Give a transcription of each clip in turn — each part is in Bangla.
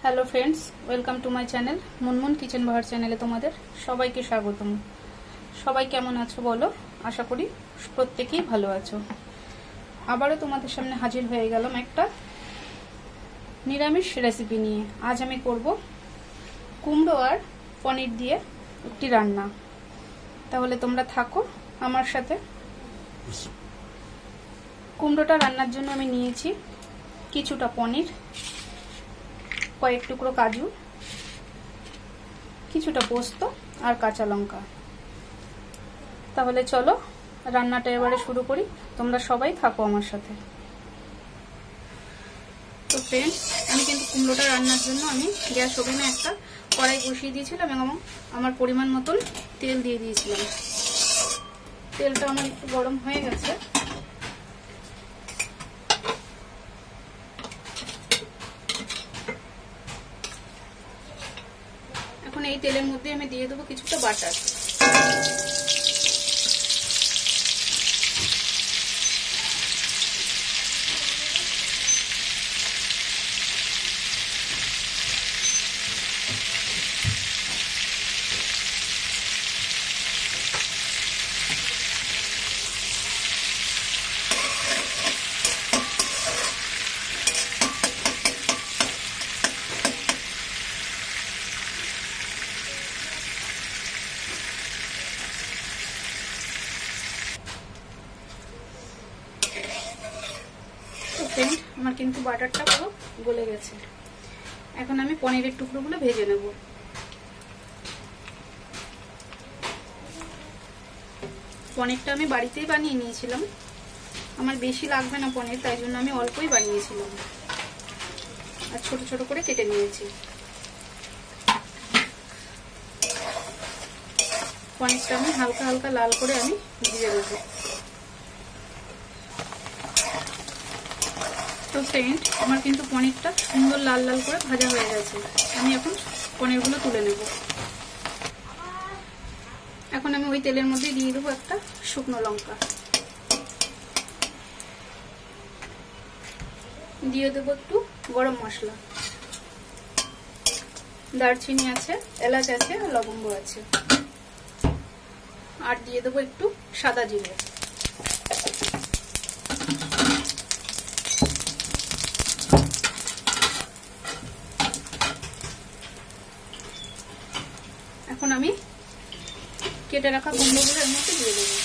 Hello friends, welcome to my channel Munmun kitchen Bahar চ্যানেলে তোমাদের সবাইকে স্বাগতম। সবাই কেমন আছো বলো? আশা করি প্রত্যেকেই ভালো আছো। আবারও তোমাদের সামনে হাজির হয়ে গেলাম একটা নিরামিষ রেসিপি নিয়ে। আজ আমি করব কুমড়ো আর পনির দিয়ে একটি রান্না। তাহলে তোমরা থাকো আমার সাথে। কুমড়োটা রান্নার জন্য আমি নিয়েছি কিছুটা পনির, কয়েক টুকরো কাজু, কিছুটা পোস্ত আর কাঁচা লঙ্কা। তাহলে চলো রান্নাটা এবারে শুরু করি। তোমরা সবাই থাকো আমার সাথে। তো ফ্রেন্ডস, আমি কিন্তু কুমড়োটা রান্নার জন্য আমি গ্যাস ওভেনে একটা কড়াই বসিয়ে দিয়েছিলাম এবং আমার পরিমাণ মতন তেল দিয়ে দিয়েছিলাম। তেলটা আমার একটু গরম হয়ে গেছে। এখন এই তেলের মধ্যে আমি দিয়ে দেবো কিছুটা বাটার। আমার কিন্তু বাটারটা পুরো গলে গেছে। এখন আমি পনিরের টুকরোগুলো ভেজে নেব। পনিরটা আমি বাড়িতেই বানিয়ে নিয়েছিলাম। আমার বেশি লাগবে না পনির, তাই জন্য আমি অল্পই বানিয়েছিলাম আর ছোট ছোট করে কেটে নিয়েছি। পনিরটা আমি হালকা হালকা লাল করে আমি ভেজে নেব। তো ফ্রেন্ড, আমার কিন্তু পনিরটা সুন্দর লাল লাল করে ভাজা হয়ে গেছে। আমি এখন পনিরগুলো তুলে নেব। এখন আমি ওই তেলের মধ্যে দিয়ে দেবো একটা শুকনো লঙ্কা, দিয়ে দেবো একটু গরম মশলা, দারচিনি আছে, এলাচ আছে, লবঙ্গ আছে, আর দিয়ে দেবো একটু সাদা জিরে। এখন আমি কেটে রাখা কুমড়োগুলো এর মধ্যে দিয়ে দেবো।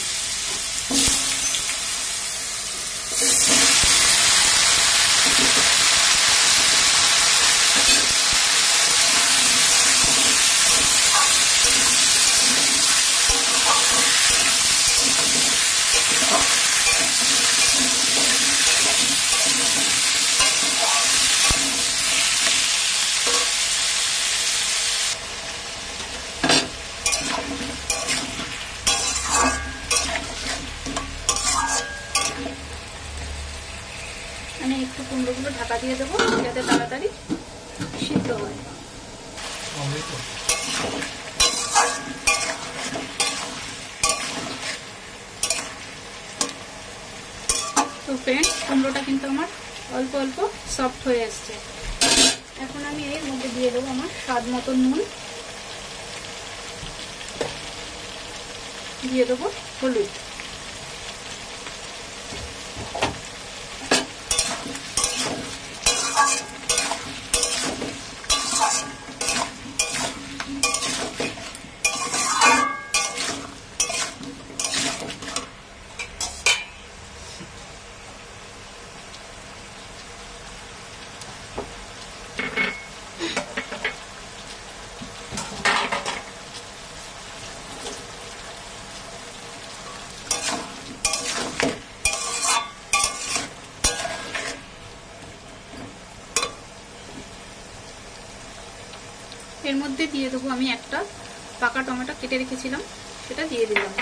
আমি একটু কুমড়োগুলো ঢাকা দিয়ে দেবো যাতে তাড়াতাড়ি সিদ্ধ হয়। তো ফ্রেন্ডস, কুমড়োটা কিন্তু আমার অল্প অল্প সফট হয়ে আসছে। এখন আমি এর মধ্যে দিয়ে দেবো আমার স্বাদ মতো নুন, দিয়ে দেবো হলুদ, এর মধ্যে দিয়ে দেবো আমি একটা পাকা টমেটো কেটে রেখেছিলাম, সেটা দিয়ে দিলাম।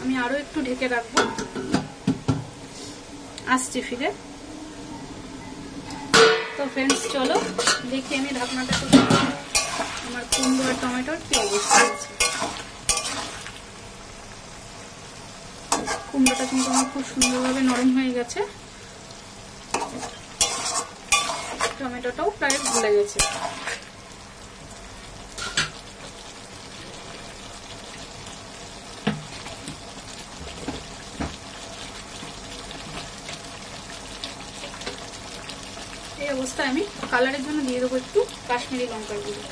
আমি আরো একটু ঢেকে রাখবো, আসছি ফিরে। তো ফ্রেন্ডস, চলো দেখি আমি ঢাকনাটা খুলে আমার কুমড়ো আর টমেটোর কি অবস্থা আছে। কুমড়োটা কিন্তু আমার খুব সুন্দরভাবে নরম হয়ে গেছে, টমেটোটাও প্রায় গলে গেছে। এই অবস্থায় আমি কালারের জন্য দিয়ে দেবো একটু কাশ্মীরি লঙ্কার গুঁড়ো।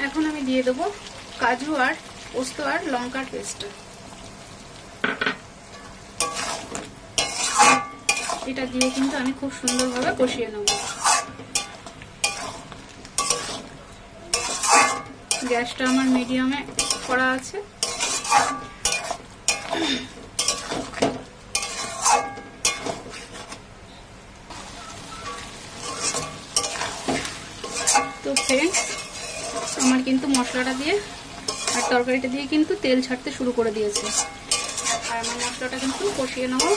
এখন আমি দিয়ে দেবো কাজু আর পোস্ত আর লঙ্কার পেস্ট। এটা দিয়ে কিন্তু আমি খুব সুন্দরভাবে কষিয়ে নেব। গ্যাসটা আমার মিডিয়ামে করা আছে। তো ফ্রেন্ডস, আমার কিন্তু মশলাটা দিয়ে আর তরকারিটা দিয়ে কিন্তু তেল ছাড়তে শুরু করে দিয়েছে, আর আমার মশলাটা কিন্তু কষিয়ে নেওয়া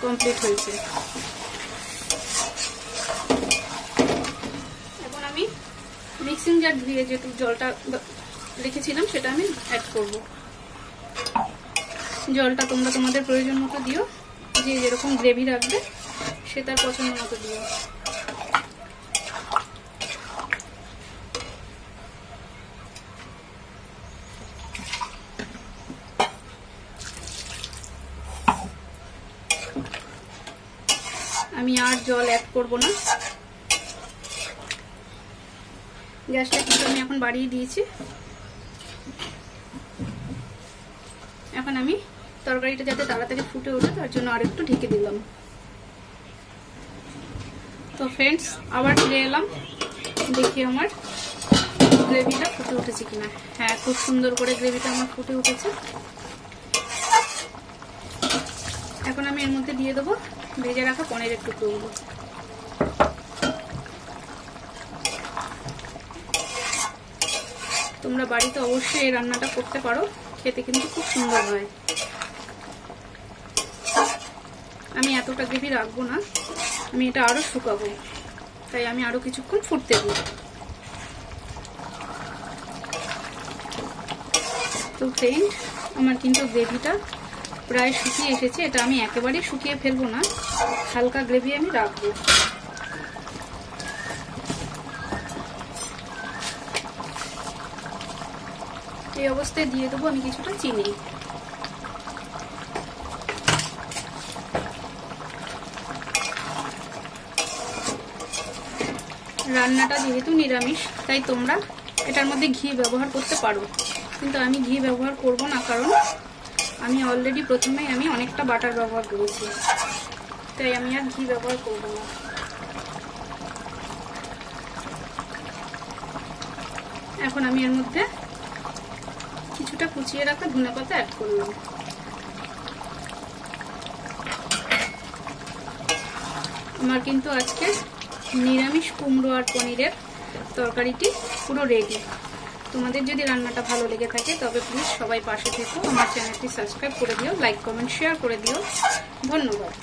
কমপ্লিট হয়েছে। এখন আমি মিক্সিং জার ধুয়ে যেটু জলটা রেখেছিলাম সেটা আমি অ্যাড করব। জলটা তোমরা তোমাদের প্রয়োজন মতো দিও, যে যেরকম গ্রেভি রাখবে সে তার পছন্দ মতো দিও। আমি আর জল অ্যাড করব না। গ্যাসটা কিন্তু আমি এখন বাড়িয়ে দিয়েছি। এখন আমি তরকারিটা যাতে তাড়াতাড়ি ফুটে ওঠে তার জন্য আর একটু ঢেকে দিলাম। তো ফ্রেন্ডস, আবার ফিরে এলাম, দেখি আমার গ্রেভিটা ফুটে উঠেছে কিনা। হ্যাঁ, খুব সুন্দর করে গ্রেভিটা আমার ফুটে উঠেছে। এখন আমি এর মধ্যে দিয়ে দেবো ভেজে রাখা পনিরের টুকরোগুলো। তোমরা বাড়িতে অবশ্যই এই রান্নাটা করতে পারো, খেতে কিন্তু খুব সুন্দর হয়। আমি এতটা গ্রেভি রাখবো না, আমি এটা আরো শুকাবো, তাই আমি আরো কিছুক্ষণ ফুটতে দিই। তো ফ্রেন্ড, আমার কিন্তু গ্রেভিটা প্রায় শুকিয়ে এসেছে। এটা আমি একেবারেই শুকিয়ে ফেলবো না, হালকা গ্রেভি আমি রাখবো। এই অবস্থায় দিয়ে দেবো আমি কিছুটা চিনি। রান্নাটা যেহেতু নিরামিষ, তাই তোমরা এটার মধ্যে ঘি ব্যবহার করতে পারো, কিন্তু আমি ঘি ব্যবহার করব না, কারণ আমি অলরেডি প্রথমেই আমি অনেকটা বাটার ব্যবহার করেছি, তাই আমি আর ঘি ব্যবহার করব না। এখন আমি এর মধ্যে কিছুটা কুচিয়ে রাখা ধনেপাতা অ্যাড করলাম। আমার কিন্তু আজকে নিরামিষ কুমড়ো আর পনিরের তরকারিটি পুরো রেডি। তোমাদের যদি রান্নাটা ভালো লেগে থাকে তবে প্লিজ সবাই পাশে থেকো, আমার চ্যানেলটি সাবস্ক্রাইব করে দিও, লাইক কমেন্ট শেয়ার করে দিও। ধন্যবাদ।